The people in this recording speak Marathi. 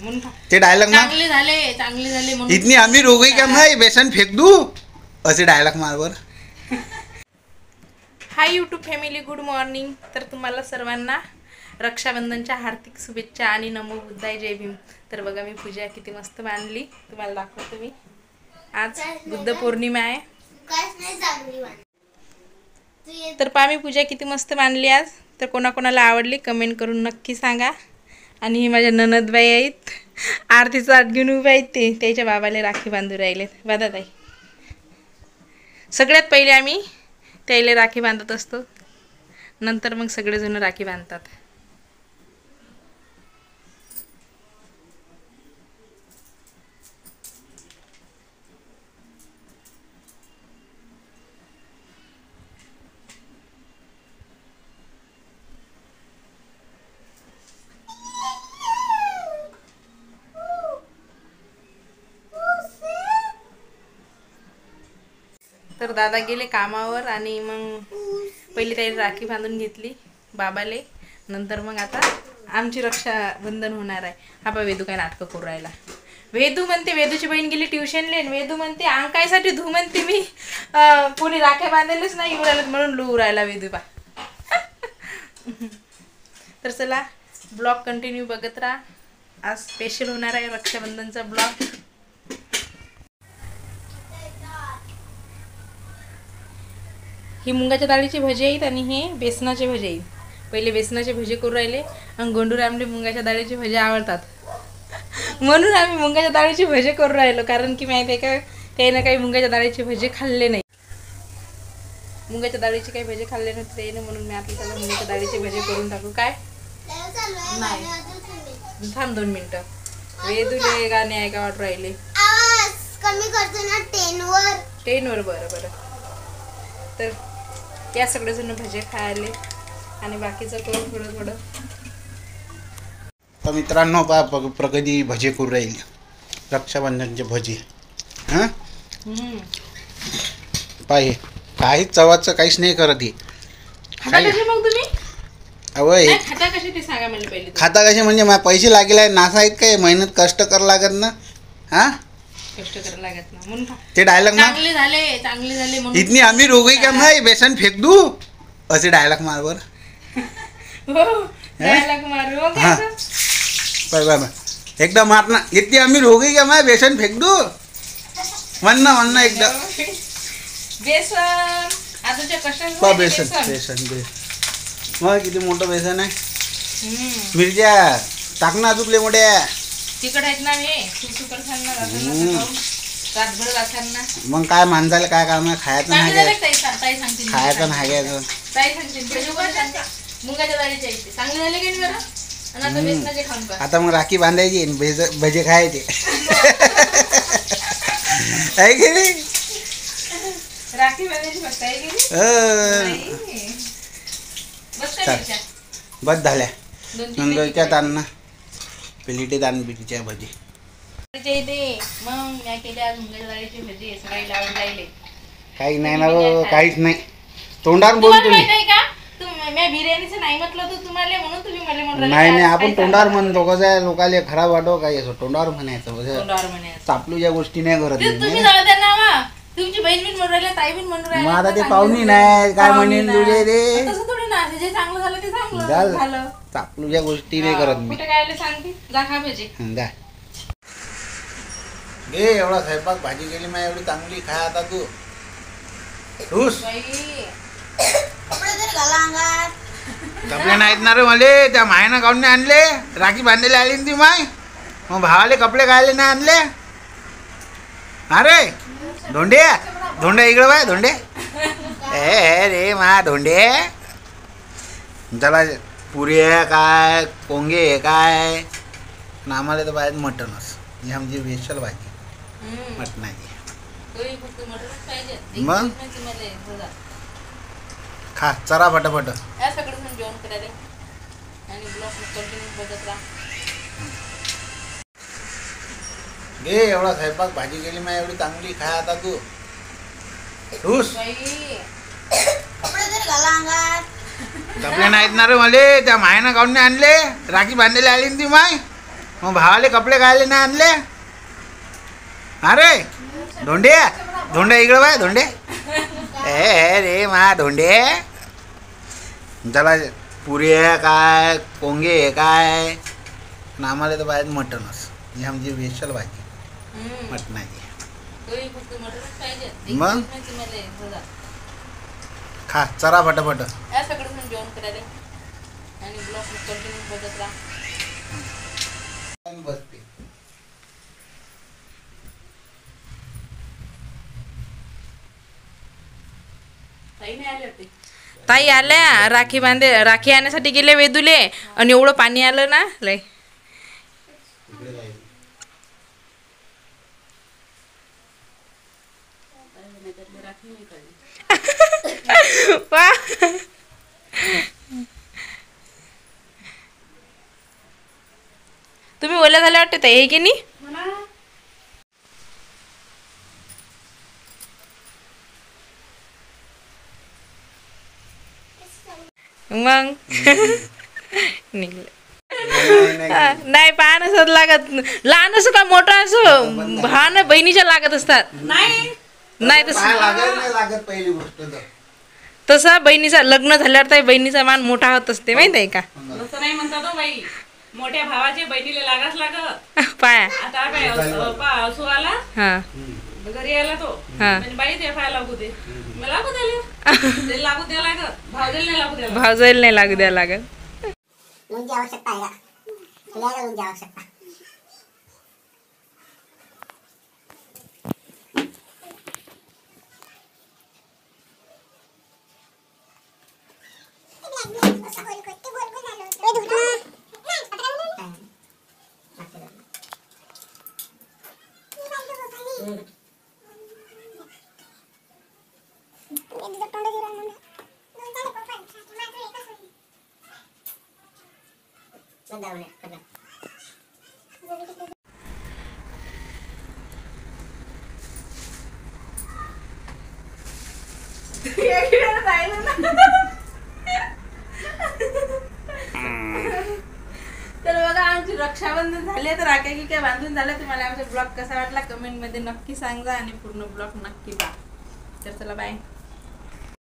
म्हणून ते डायलॉग ना चांगले झाले म्हणून इतनी अमीर हो गई क्या मैं बेसन फेक दूं असे डायलॉग मारवर. Hi YouTube family, good morning. तर तुम्हाला सर्वांना रक्षाबंधनच्या हार्दिक शुभेच्छा आणि नमो बुद्धाय, जय भीम. तर बघा मी पूजा किती मस्त मांडली, तुम्हाला दाखवतो मी. आज बुद्ध पौर्णिमा आहे. तर पहा मी पूजा किती मस्त मांडली आज. तर कोणाकोणाला आवडली कमेंट करून नक्की सांगा. आणि ही माझ्या ननदबाई आहेत, आरतीचा आठ घेऊन उभे आहेत. ते त्याच्या बाबाला राखी बांधू राहिलेत. बाधा ताई, सगळ्यात पहिले आम्ही त्याला राखी बांधत असतो, नंतर मग सगळेजण राखी बांधतात. तर दादा गेले कामावर आणि मग पहिली त्याला राखी बांधून घेतली बाबाले. नंतर मग आता आमची रक्षाबंधन होणार आहे. हा बा वेदू काय नाटकं करू राहिला. वेदू म्हणते, वेदूची बहीण गेली ट्युशनले, वेदू म्हणते अंकायसाठी धू म्हणते मी, कोणी राख्या बांधायलाच नाही येऊ राहिलं म्हणून लू राहिला वेदू बा. तर चला ब्लॉग कंटिन्यू बघत राहा. आज स्पेशल होणार आहे रक्षाबंधनचा ब्लॉग. ही मुंगाच्या डाळीची भजी आहेत आणि हे बेसनाचे भजी आहेत. पहिले बेसनाचे भजी करू राहिले आणि गोंडूरामले मुंगाच्या डाळीची भजी आवडतात म्हणून आम्ही मुंगाच्या डाळीची भजी करू राहिलो. कारण की माहिती आहे का, त्यानं काही मुंगाच्या डाळीची भजी खाल्ले नाही, मुंगाच्या डाळीची काही भजी खाल्ले नव्हते त्याने, म्हणून मी आता त्याला मुंगाच्या डाळीची भजी करून टाकू. काय नाही, थांब 2 मिनिटं. वेदूले गाणे आहे का वाट राहिले कमी करतो ना 10 वर. बरं. तर या सगळेजण भजे खायले आणि बाकीचं करून थोडं. तर मित्रांनो पा प्रगती भजे करू राहील, रक्षाबंधनचे भजे. हां पाहि काहीच चवाचं काहीच नाही करत ही. मग तुम्ही अवय खाता कशी ते सांगा मला पहिले. खाता कसे म्हणजे माझे पैसे लागेल आहे नासा आहेत काय, मेहनत कष्ट करावं लागत ना. हां कष्ट करायला लागत ना म्हणून ते डायलॉग ना चांगले झाले म्हणून इतनी अमीर हो गई क्या मैं बेसन फेक दूं असे डायलॉग मारवर. डायलॉग मारू हो हाँ बाय एकदम मारना. इतनी अमीर हो गई क्या मैं बेसन फेक दूं म्हणणं एकदम बेसन आजच्या कष्ट बेसन मग किती मोठं बेसन आहे. मिरच्या टाक ना अजून लय मोठ्या तिकड आहेत ना. हे सुकर खाणार रातभर राखांना. मग काय माणसाला काय काम आहे, खायचं नाही सांगते खायचं नाही घ्यायचं. ताई सांगते मुंगाच्या डाळीचे आहेत चांगले झाले की बरं. आणि आता बेसनाचे खाऊन का आता मग राखी बांधायची भजे खायचे आहे की नाही. राखी बांधायची फक्त आहे की बस झाल्या नंदरच्या तान प्लेटीत आण बिटीच्या भजी. मग मी केले आज मुंगाच्या डाळीची भजी सगळी लावून राहिले. काही नाही ना काहीच नाही, तोंडावर बोलतो मी. मी बिर्याणीचं नाही म्हटलं तर तुम्हाला, म्हणून तुम्ही मला म्हणून नाही आपण तोंडावर म्हणतो. कसं आहे लोकांना खराब वाटो काही असो, तोंडावर म्हणायचं. चापलूच्या गोष्टी नाही करत तुम्ही जाऊ द्या ना. तुमची बहीण बिन म्हणून राहिल्या, ताई बिन म्हणून राहिल्या. मग आता ते पाहुणी नाही काय म्हणेन तुझे रे. तसं थोडी ना, जे चांगलं झालं ते चांगलं झालं. चापलूच्या गोष्टी नाही करत मी. कुठे काय सांगते जा खा भजी. जा घे एवढा स्वयंपाक भाजी केली मी एवढी चांगली खा आता तू. कपडे नाहीत ना रे मले, त्या मायनं काढून नाही आणले. राखी बांधायला आली ती माय, मग भावाले कपडे खायला नाही आणले. अरे धोंडे इकडे बाय धोंडे. ए रे मा धोंडे, त्याला पुरी आहे काय पोंगे आहे काय ना. आम्हाला तर पाहिजे मटनच, ही आमची स्पेशल भाजी मटणाची. मग खा चरा पटापट. जेवण करायला आणि ब्लॉग कंटिन्यू बघत राहा. घे एवढा स्वयंपाक भाजी केली मी एवढी चांगली खा आता तू. कपडे नाहीत ना रे मले, त्या मायनं काढून नाही आणले. राखी बांधायला आली ती माय, मग भावाले कपडे खायला नाही आणले? अरे धोंडे धोंडे इकडे बाय धोंडे. ए रे मा धोंडे. त्याला पुरी आहे काय पोंगे आहे काय आणि आम्हाला तर पाहिजे मटनच. ही आमची स्पेशल भाजी मटणाची. मग खा चरा फटाफट. जेवण करायला आणि ब्लॉग कंटिन्यू बघत राहा. बसते ताई आल्या राखी राखी आणण्यासाठी गेले वेदूले आणि एवढं पाणी आलं ना लय. वा. तुम्ही ओल्या झाल्या वाटते ताई हे की नाही? मग निघलं नाही पान असत लागत. लहान असो का मोठा असो भान बहिणीच्या लागत असतात. नाही लागत पहिली गोष्ट तसा बहिणीचा लग्न झाल्यावर तर बहिणीचा मान मोठा होत असते माहित आहे का? तसं नाही म्हणतात बाई. मोठ्या भावाचे बहिणीला लागाच लागत. पाया आता असू आला हा घरी आला तो हा म्हणजे बाई ते फाय लागू दे मला लागू द्याले लागू द्या लागत भावजेल नाही लागू द्या. भावजाईल नाही लागू द्या लागत. मुझे आवश्यकता है क्या? मुझे आवश्यकता. तर बघा आमची रक्षाबंधन झाले तर राख्या की काय बांधून झालं. तुम्हाला आमचा ब्लॉग कसा वाटला कमेंट मध्ये नक्की सांगा आणि पूर्ण ब्लॉग नक्की पहा. तर चला बाय.